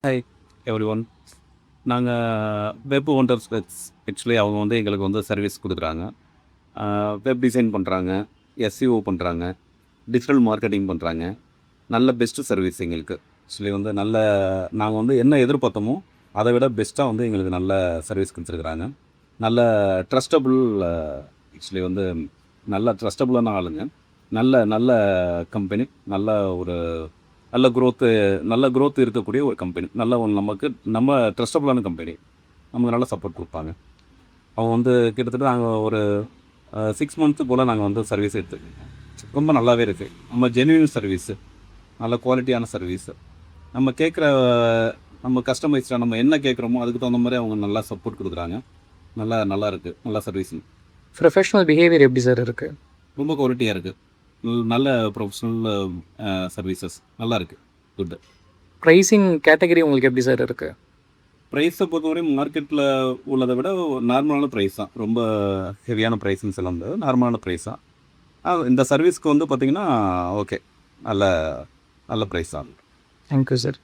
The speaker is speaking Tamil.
Hi every one. நாங்கள் வெப் ஒண்டர்ஸ் ஆக்சுவலி அவங்க வந்து எங்களுக்கு வந்து சர்வீஸ் கொடுக்குறாங்க. வெப் டிசைன் பண்ணுறாங்க, எஸ்இஓ பண்ணுறாங்க, டிஜிட்டல் மார்க்கெட்டிங் பண்ணுறாங்க. நல்ல பெஸ்ட்டு சர்வீஸ் எங்களுக்கு. ஆக்சுவலி வந்து நல்ல நாங்கள் வந்து என்ன எதிர்பார்த்தோமோ அதை விட பெஸ்ட்டாக வந்து எங்களுக்கு நல்ல சர்வீஸ் கொடுத்துருக்குறாங்க. நல்ல ட்ரஸ்டபுள் ஆக்சுவலி வந்து நல்ல ட்ரஸ்டபுளான ஆளுங்க. நல்ல நல்ல கம்பெனி. நல்ல ஒரு நல்ல growth இருக்கக்கூடிய ஒரு கம்பெனி. நல்ல நமக்கு நம்ம ட்ரஸ்டபுளான கம்பெனி. நமக்கு நல்ல சப்போர்ட் கொடுப்பாங்க. அவங்க வந்து கிட்டத்தட்ட நாங்கள் ஒரு 6 மந்த்து போல் நாங்கள் வந்து சர்வீஸ் எடுத்துருக்கோம். ரொம்ப நல்லாவே இருக்குது. நம்ம ஜென்யூன் சர்வீஸு, நல்ல குவாலிட்டியான சர்வீஸு. நம்ம கேட்குற நம்ம கஸ்டமைஸ்டாக நம்ம என்ன கேட்குறோமோ அதுக்கு தகுந்த மாதிரி அவங்க நல்லா சப்போர்ட் கொடுக்குறாங்க. நல்லா இருக்குது. நல்லா சர்வீஸ். ப்ரொஃபஷனல் பிஹேவியர் எப்படி சார் இருக்குது? ரொம்ப குவாலிட்டியாக இருக்குது. நல்ல ப்ரொஃபஷனல் சர்வீசஸ் நல்லா இருக்குது. குட். ப்ரைஸிங் கேட்டகரி உங்களுக்கு எப்படி சார் இருக்குது? ப்ரைஸை பொறுத்தவரையும் மார்க்கெட்டில் உள்ளதை விட நார்மலான ப்ரைஸ் தான். ரொம்ப ஹெவியான ப்ரைஸ்ன்னு சொல்ல முடியாது. நார்மலான ப்ரைஸ் தான். இந்த சர்வீஸ்க்கு வந்து பார்த்திங்கன்னா ஓகே, நல்ல நல்ல ப்ரைஸ் தான். Thank you sir.